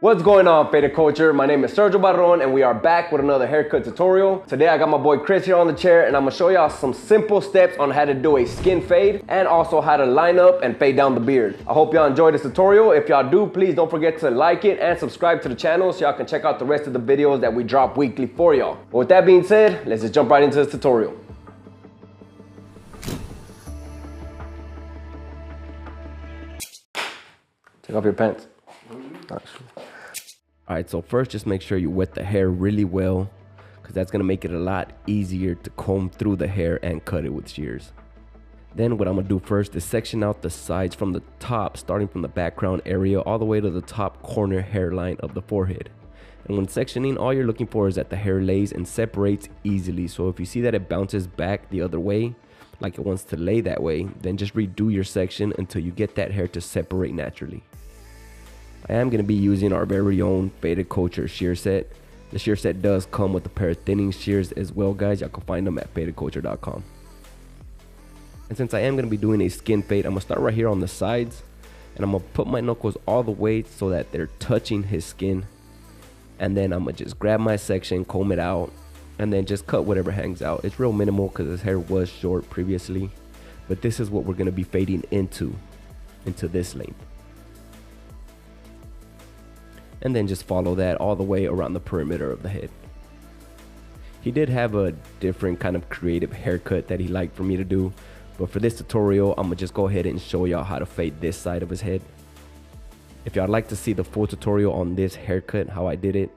What's going on, Faded Culture? My name is Sergio Barron and we are back with another haircut tutorial. Today I got my boy Chris here on the chair and I'm gonna show y'all some simple steps on how to do a skin fade and also how to line up and fade down the beard. I hope y'all enjoy this tutorial. If y'all do, please don't forget to like it and subscribe to the channel so y'all can check out the rest of the videos that we drop weekly for y'all. But with that being said, let's just jump right into this tutorial. Take off your pants. Alright, so first just make sure you wet the hair really well because that's going to make it a lot easier to comb through the hair and cut it with shears. Then what I'm going to do first is section out the sides from the top, starting from the background area all the way to the top corner hairline of the forehead. And when sectioning, all you're looking for is that the hair lays and separates easily. So if you see that it bounces back the other way, like it wants to lay that way, then just redo your section until you get that hair to separate naturally. I am going to be using our very own Faded Culture shear set. The shear set does come with a pair of thinning shears as well, guys. Y'all can find them at fadedculture.com. And since I am going to be doing a skin fade, I'm going to start right here on the sides. And I'm going to put my knuckles all the way so that they're touching his skin. And then I'm going to just grab my section, comb it out, and then just cut whatever hangs out. It's real minimal because his hair was short previously. But this is what we're going to be fading into this length. And then just follow that all the way around the perimeter of the head. He did have a different kind of creative haircut that he liked for me to do, but for this tutorial I'm gonna just go ahead and show y'all how to fade this side of his head. If y'all like to see the full tutorial on this haircut, how I did it,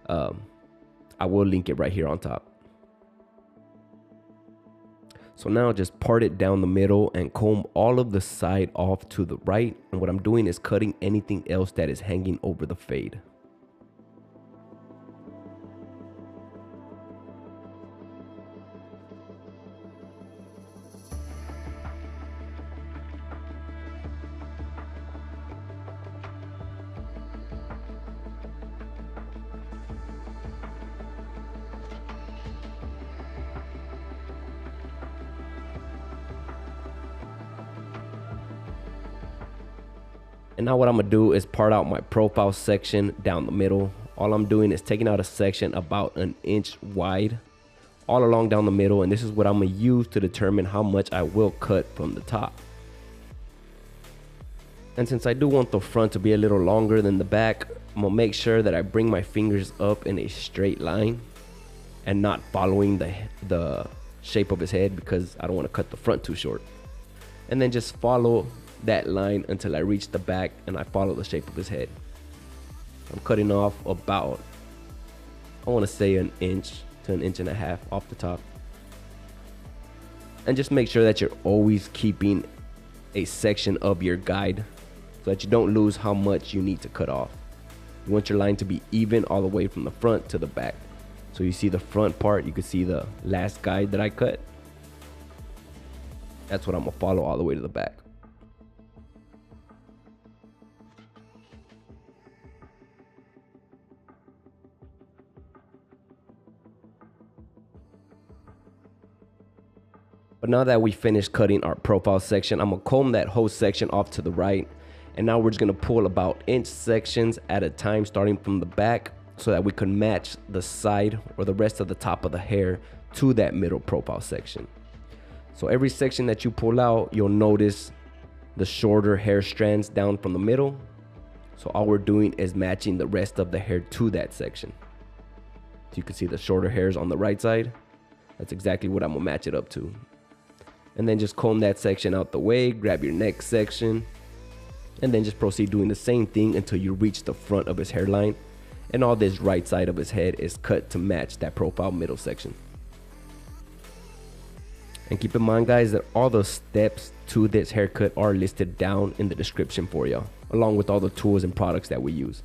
I will link it right here on top. So now just part it down the middle and comb all of the side off to the right. And what I'm doing is cutting anything else that is hanging over the fade. And now what I'm gonna do is part out my profile section down the middle. All I'm doing is taking out a section about an inch wide all along down the middle, and this is what I'm gonna use to determine how much I will cut from the top. And since I do want the front to be a little longer than the back, I'm gonna make sure that I bring my fingers up in a straight line and not following the shape of his head because I don't want to cut the front too short. And then just follow that line until I reach the back and I follow the shape of his head. I'm cutting off about, I want to say an inch to an inch and a half off the top. And just make sure that you're always keeping a section of your guide so that you don't lose how much you need to cut off. You want your line to be even all the way from the front to the back. So you see the front part, you can see the last guide that I cut. That's what I'm gonna follow all the way to the back. But now that we finished cutting our profile section, I'm gonna comb that whole section off to the right. And now we're just gonna pull about inch sections at a time starting from the back so that we can match the side or the rest of the top of the hair to that middle profile section. So every section that you pull out, you'll notice the shorter hair strands down from the middle. So all we're doing is matching the rest of the hair to that section. So you can see the shorter hairs on the right side. That's exactly what I'm gonna match it up to. And then just comb that section out the way, grab your next section, and then just proceed doing the same thing until you reach the front of his hairline. And all this right side of his head is cut to match that profile middle section. And keep in mind, guys, that all the steps to this haircut are listed down in the description for y'all, along with all the tools and products that we use.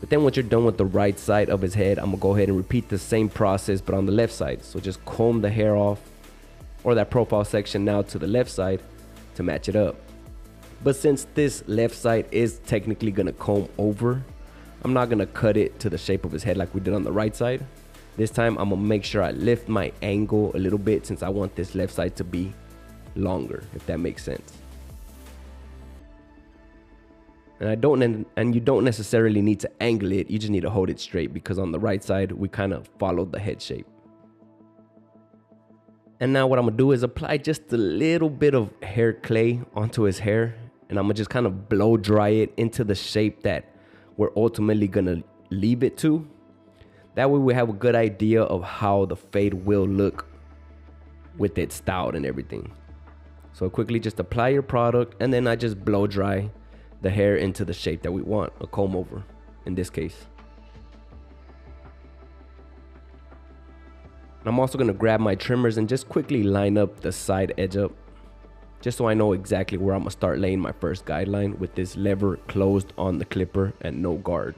But then once you're done with the right side of his head, I'm gonna go ahead and repeat the same process but on the left side. So just comb the hair off or that profile section now to the left side to match it up. But since this left side is technically gonna comb over, I'm not gonna cut it to the shape of his head like we did on the right side. This time I'm gonna make sure I lift my angle a little bit since I want this left side to be longer, if that makes sense. And you don't necessarily need to angle it, you just need to hold it straight, because on the right side we kind of followed the head shape. And now what I'm gonna do is apply just a little bit of hair clay onto his hair, and I'm gonna just kind of blow dry it into the shape that we're ultimately gonna leave it to. That way we have a good idea of how the fade will look with it styled and everything. So quickly just apply your product, and then I just blow dry the hair into the shape that we want, a comb over in this case. And I'm also gonna grab my trimmers and just quickly line up the side edge up, just so I know exactly where I'm gonna start laying my first guideline with this lever closed on the clipper and no guard.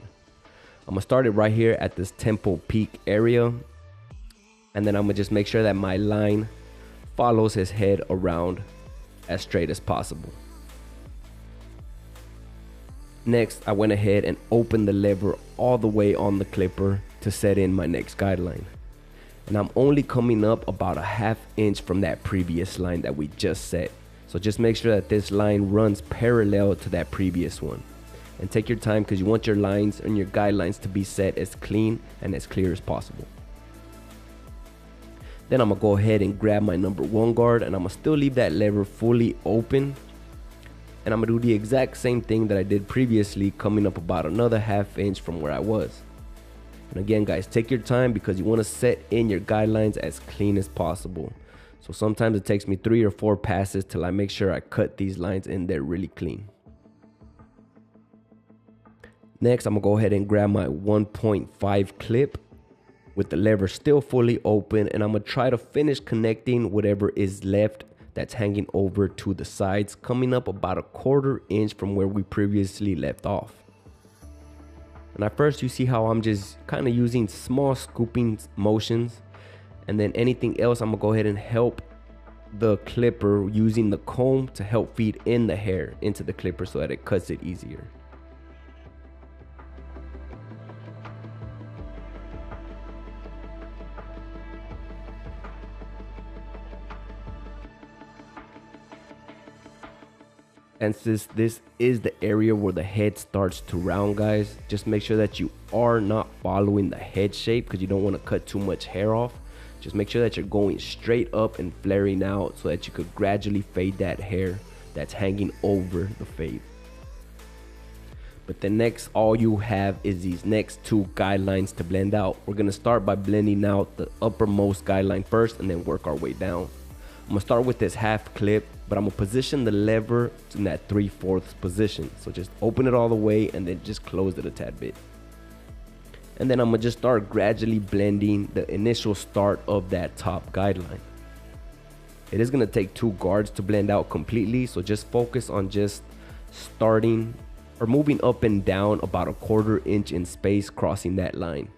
I'm gonna start it right here at this temple peak area, and then I'm gonna just make sure that my line follows his head around as straight as possible. Next, I went ahead and opened the lever all the way on the clipper to set in my next guideline. And I'm only coming up about a ½ inch from that previous line that we just set. So just make sure that this line runs parallel to that previous one. And take your time, because you want your lines and your guidelines to be set as clean and as clear as possible. Then I'm gonna go ahead and grab my number 1 guard, and I'm gonna still leave that lever fully open. And I'm gonna do the exact same thing that I did previously, coming up about another ½ inch from where I was. And again, guys, take your time, because you wanna set in your guidelines as clean as possible. So sometimes it takes me 3 or 4 passes till I make sure I cut these lines in there really clean. Next, I'm gonna go ahead and grab my 1.5 clip with the lever still fully open, and I'm gonna try to finish connecting whatever is left that's hanging over to the sides, coming up about a ½ inch from where we previously left off. And at first, you see how I'm just kind of using small scooping motions, and then anything else I'm gonna go ahead and help the clipper using the comb to help feed in the hair into the clipper so that it cuts it easier. And since this is the area where the head starts to round, guys, just make sure that you are not following the head shape, because you don't want to cut too much hair off. Just make sure that you're going straight up and flaring out so that you could gradually fade that hair that's hanging over the fade. But the next, all you have is these next 2 guidelines to blend out. We're gonna start by blending out the uppermost guideline first, and then work our way down. I'm gonna start with this ½ clip, but I'm gonna position the lever in that 3/4 position. So just open it all the way and then just close it a tad bit. And then I'm gonna just start gradually blending the initial start of that top guideline. It is gonna take 2 guards to blend out completely, so just focus on just starting or moving up and down about a ½ inch in space, crossing that line.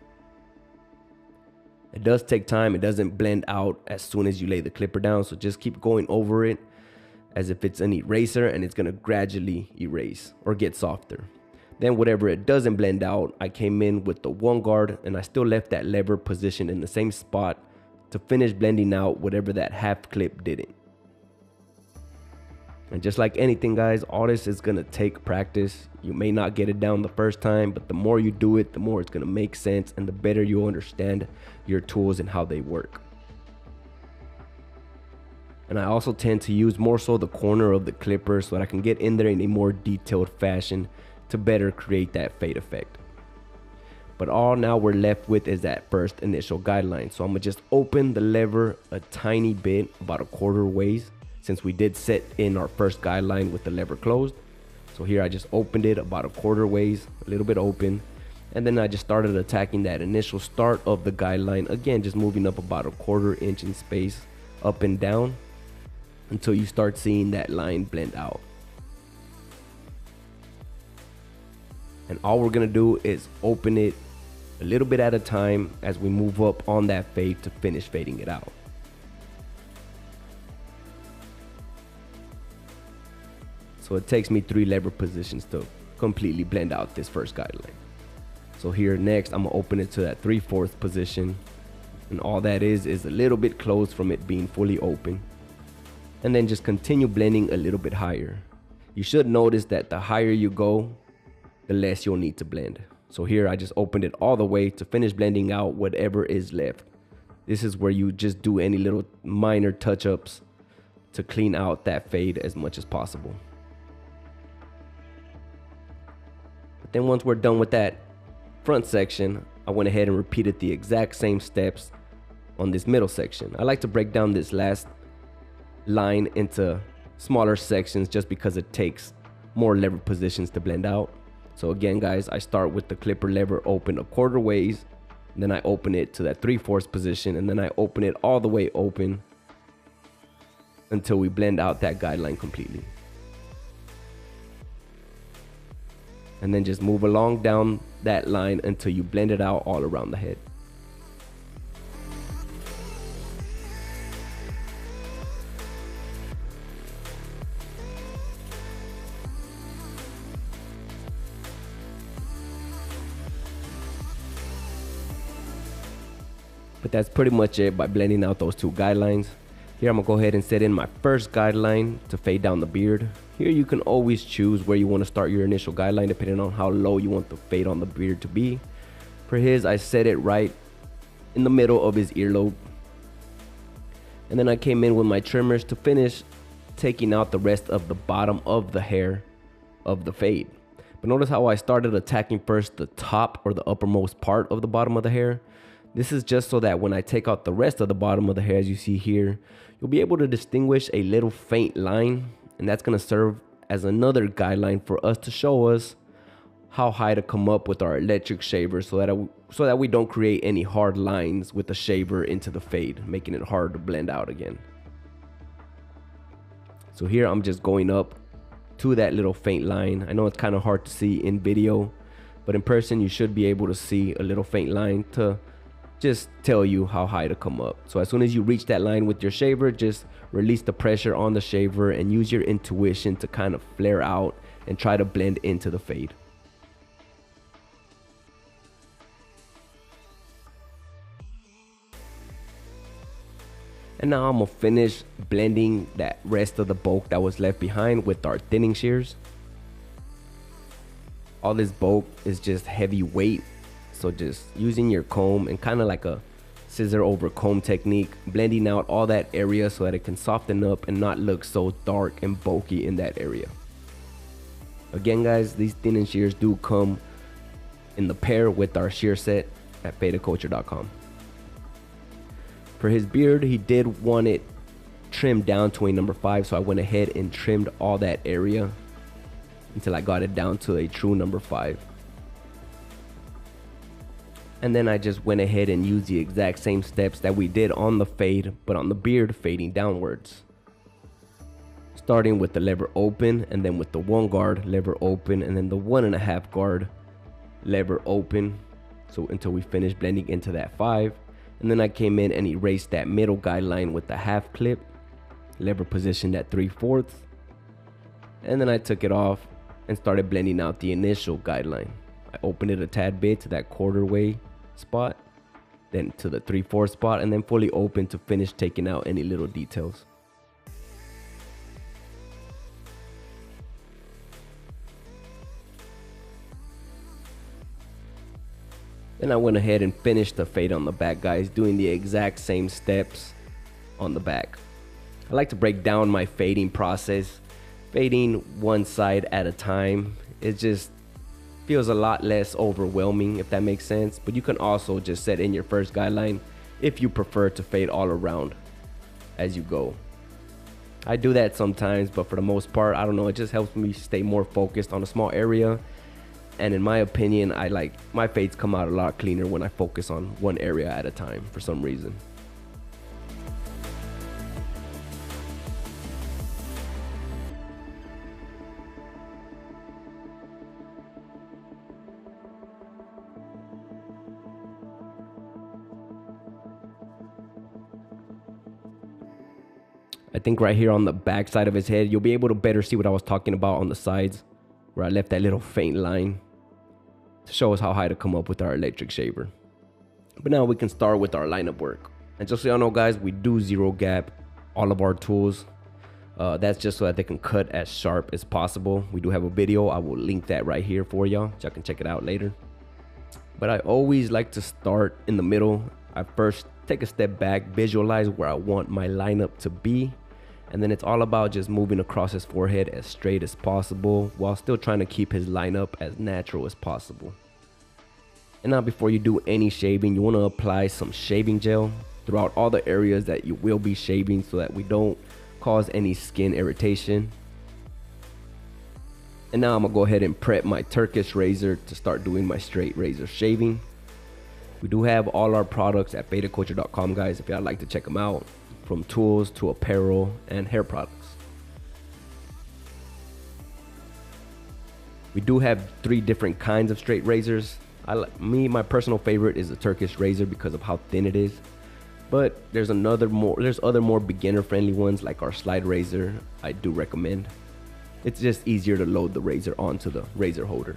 It does take time, it doesn't blend out as soon as you lay the clipper down, so just keep going over it as if it's an eraser, and it's gonna gradually erase or get softer. Then whatever it doesn't blend out, I came in with the 1 guard, and I still left that lever positioned in the same spot to finish blending out whatever that ½ clip didn't. And just like anything, guys, all this is gonna take practice. You may not get it down the first time, but the more you do it, the more it's gonna make sense, and the better you understand your tools and how they work. And I also tend to use more so the corner of the clipper so that I can get in there in a more detailed fashion to better create that fade effect. But all now we're left with is that first initial guideline. So I'm gonna just open the lever a tiny bit, about a ½ ways, since we did set in our first guideline with the lever closed. So here I just opened it about a ½ ways, a little bit open. And then I just started attacking that initial start of the guideline. Again, just moving up about a ½ inch in space, up and down, until you start seeing that line blend out. And all we're gonna do is open it a little bit at a time as we move up on that fade to finish fading it out. So it takes me 3 lever positions to completely blend out this first guideline. So here next, I'm gonna open it to that 3/4 position. And all that is a little bit closed from it being fully open. And then just continue blending a little bit higher. You should notice that the higher you go, the less you'll need to blend. So here I just opened it all the way to finish blending out whatever is left. This is where you just do any little minor touch-ups to clean out that fade as much as possible. But then once we're done with that front section, I went ahead and repeated the exact same steps on this middle section. I like to break down this last line into smaller sections just because it takes more lever positions to blend out. So again, guys, I start with the clipper lever open a quarter ways, then I open it to that 3/4 position, and then I open it all the way open until we blend out that guideline completely. And then just move along down that line until you blend it out all around the head. But that's pretty much it by blending out those two guidelines. Here I'm gonna go ahead and set in my first guideline to fade down the beard. Here you can always choose where you want to start your initial guideline depending on how low you want the fade on the beard to be. For his, I set it right in the middle of his earlobe. And then I came in with my trimmers to finish taking out the rest of the bottom of the hair of the fade. But notice how I started attacking first the top or the uppermost part of the bottom of the hair. This is just so that when I take out the rest of the bottom of the hair, as you see here, you'll be able to distinguish a little faint line, and that's going to serve as another guideline for us to show us how high to come up with our electric shaver so that we don't create any hard lines with the shaver into the fade, making it hard to blend out again. So here I'm just going up to that little faint line. I know it's kind of hard to see in video, but in person you should be able to see a little faint line to just tell you how high to come up. So as soon as you reach that line with your shaver, just release the pressure on the shaver and use your intuition to kind of flare out and try to blend into the fade. And now I'm gonna finish blending that rest of the bulk that was left behind with our thinning shears. All this bulk is just heavy weight, so just using your comb and kind of like a scissor over comb technique, blending out all that area so that it can soften up and not look so dark and bulky in that area. Again, guys, these thinning shears do come in the pair with our shear set at FadedCulture.com. For his beard, he did want it trimmed down to a number 5, so I went ahead and trimmed all that area until I got it down to a true number 5. And then I just went ahead and used the exact same steps that we did on the fade, but on the beard, fading downwards. Starting with the lever open, and then with the 1 guard lever open, and then the 1.5 guard lever open, so until we finish blending into that 5. And then I came in and erased that middle guideline with the half clip, lever positioned at 3/4, and then I took it off and started blending out the initial guideline. I opened it a tad bit to that quarter way spot, then to the 3/4 spot, and then fully open to finish taking out any little details. Then I went ahead and finished the fade on the back, guys, doing the exact same steps on the back. I like to break down my fading process. Fading one side at a time, it just feels a lot less overwhelming, if that makes sense. But you can also just set in your first guideline if you prefer to fade all around as you go. I do that sometimes, but for the most part, I don't know, it just helps me stay more focused on a small area. And in my opinion, I like my fades come out a lot cleaner when I focus on one area at a time for some reason. I think right here on the back side of his head, you'll be able to better see what I was talking about on the sides, where I left that little faint line to show us how high to come up with our electric shaver. But now we can start with our lineup work. And just so y'all know, guys, we do zero gap all of our tools. That's just so that they can cut as sharp as possible. We do have a video. I will link that right here for y'all. Y'all can check it out later. But I always like to start in the middle. I first take a step back, visualize where I want my lineup to be. And then it's all about just moving across his forehead as straight as possible while still trying to keep his lineup as natural as possible. And now before you do any shaving, you want to apply some shaving gel throughout all the areas that you will be shaving so that we don't cause any skin irritation. And now I'm gonna go ahead and prep my Turkish razor to start doing my straight razor shaving. We do have all our products at betaculture.com, guys, if y'all like to check them out, from tools to apparel and hair products. We do have 3 different kinds of straight razors. My personal favorite is the Turkish razor because of how thin it is. But there's other more beginner friendly ones like our slide razor. I do recommend. It's just easier to load the razor onto the razor holder.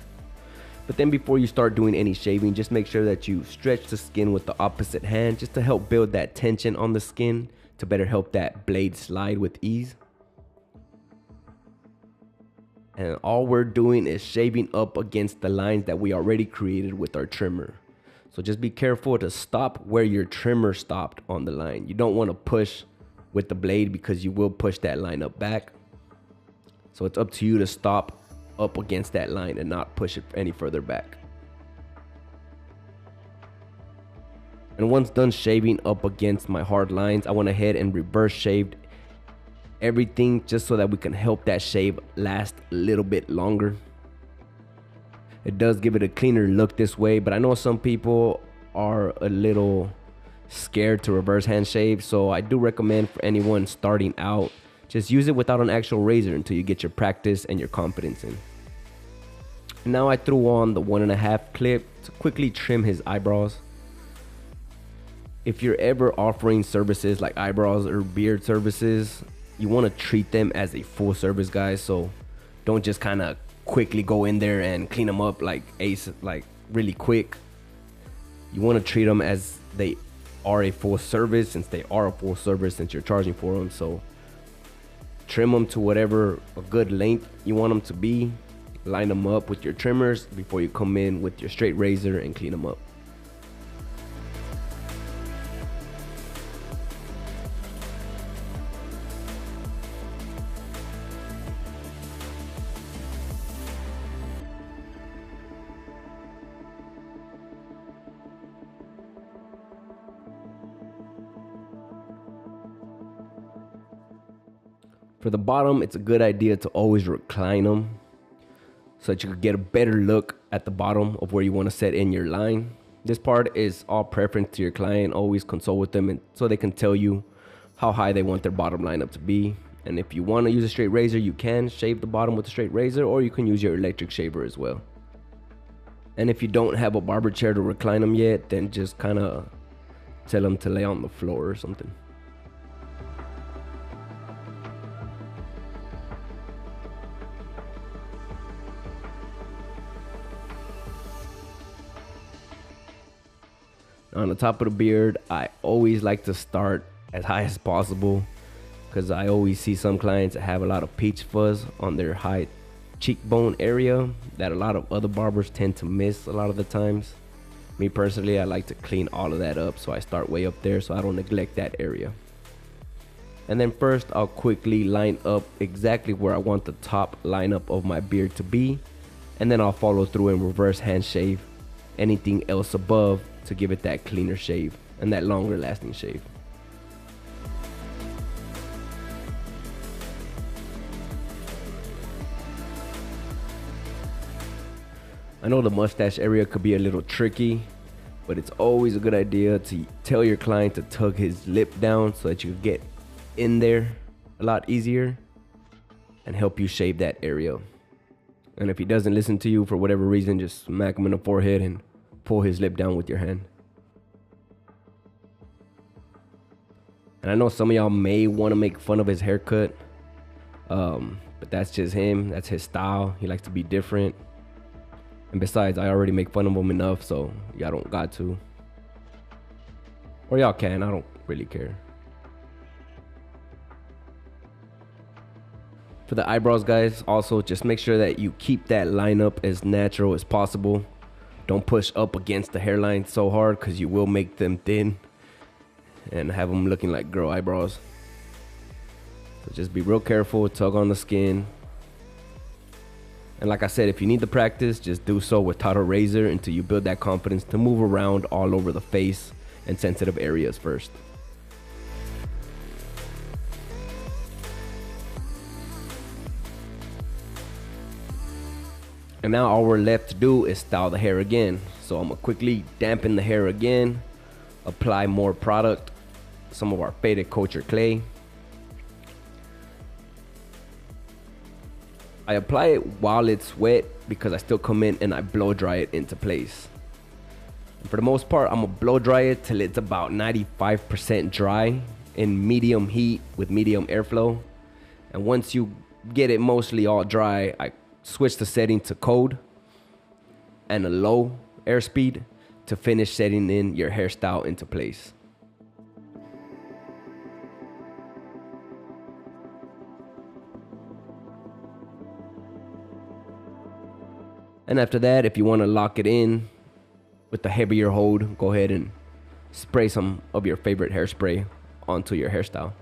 But then before you start doing any shaving, just make sure that you stretch the skin with the opposite hand just to help build that tension on the skin to better help that blade slide with ease. And all we're doing is shaving up against the lines that we already created with our trimmer. So just be careful to stop where your trimmer stopped on the line. You don't want to push with the blade because you will push that line up back. So it's up to you to stop up against that line and not push it any further back. And once done shaving up against my hard lines, I went ahead and reverse shaved everything just so that we can help that shave last a little bit longer. It does give it a cleaner look this way, but I know some people are a little scared to reverse hand shave, so I do recommend for anyone starting out, just use it without an actual razor until you get your practice and your confidence in. And now I threw on the 1.5 clip to quickly trim his eyebrows. If you're ever offering services like eyebrows or beard services, you want to treat them as a full service, guys. So don't just kind of quickly go in there and clean them up like really quick. You want to treat them as they are a full service, since they are a full service, since you're charging for them. So trim them to whatever a good length you want them to be. Line them up with your trimmers before you come in with your straight razor and clean them up. For the bottom, it's a good idea to always recline them so that you can get a better look at the bottom of where you want to set in your line. This part is all preference to your client. Always consult with them and so they can tell you how high they want their bottom lineup to be. And if you want to use a straight razor, you can shave the bottom with a straight razor, or you can use your electric shaver as well. And if you don't have a barber chair to recline them yet, then just kind of tell them to lay on the floor or something. On the top of the beard, I always like to start as high as possible because I always see some clients that have a lot of peach fuzz on their high cheekbone area that a lot of other barbers tend to miss a lot of the times. Me personally, I like to clean all of that up, so I start way up there so I don't neglect that area. And then first, I'll quickly line up exactly where I want the top lineup of my beard to be, and then I'll follow through and reverse hand shave anything else above to give it that cleaner shave and that longer lasting shave. I know the mustache area could be a little tricky, but it's always a good idea to tell your client to tug his lip down so that you can get in there a lot easier and help you shave that area. And if he doesn't listen to you for whatever reason, just smack him in the forehead and pull his lip down with your hand. And I know some of y'all may want to make fun of his haircut, but that's just him. That's his style. He likes to be different. And besides, I already make fun of him enough, so y'all don't got to. Or y'all can, I don't really care. For the eyebrows, guys, also just make sure that you keep that line up as natural as possible. Don't push up against the hairline so hard because you will make them thin and have them looking like girl eyebrows. So just be real careful, tug on the skin. And like I said, if you need the practice, just do so without a razor until you build that confidence to move around all over the face and sensitive areas first. And now all we're left to do is style the hair again. So I'm gonna quickly dampen the hair again, apply more product, some of our faded culture clay. I apply it while it's wet because I still come in and I blow dry it into place. And for the most part, I'm gonna blow dry it till it's about 95% dry in medium heat with medium airflow. And once you get it mostly all dry, I switch the setting to cold and a low airspeed to finish setting in your hairstyle into place. And after that, if you want to lock it in with the heavier hold, go ahead and spray some of your favorite hairspray onto your hairstyle.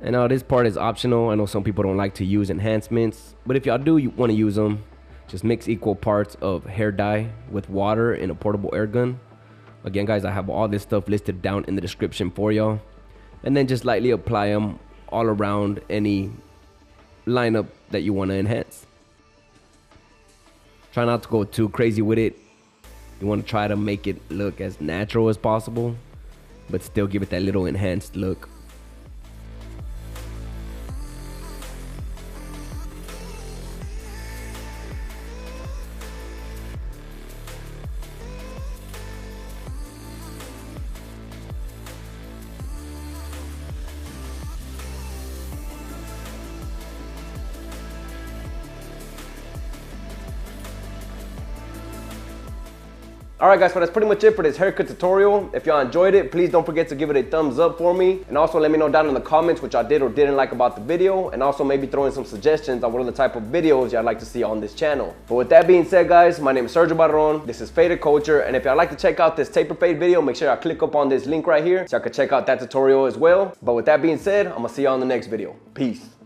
And now this part is optional. I know some people don't like to use enhancements, but if y'all do want to use them, just mix equal parts of hair dye with water in a portable air gun. Again, guys, I have all this stuff listed down in the description for y'all. And then just lightly apply them all around any lineup that you want to enhance. Try not to go too crazy with it. You want to try to make it look as natural as possible, but still give it that little enhanced look. Alright guys, so that's pretty much it for this haircut tutorial. If y'all enjoyed it, please don't forget to give it a thumbs up for me. And also let me know down in the comments what y'all did or didn't like about the video. And also maybe throw in some suggestions on what other type of videos y'all like to see on this channel. But with that being said, guys, my name is Sergio Barron. This is Faded Culture. And if y'all like to check out this taper fade video, make sure y'all click up on this link right here so y'all can check out that tutorial as well. But with that being said, I'm gonna see y'all in the next video. Peace.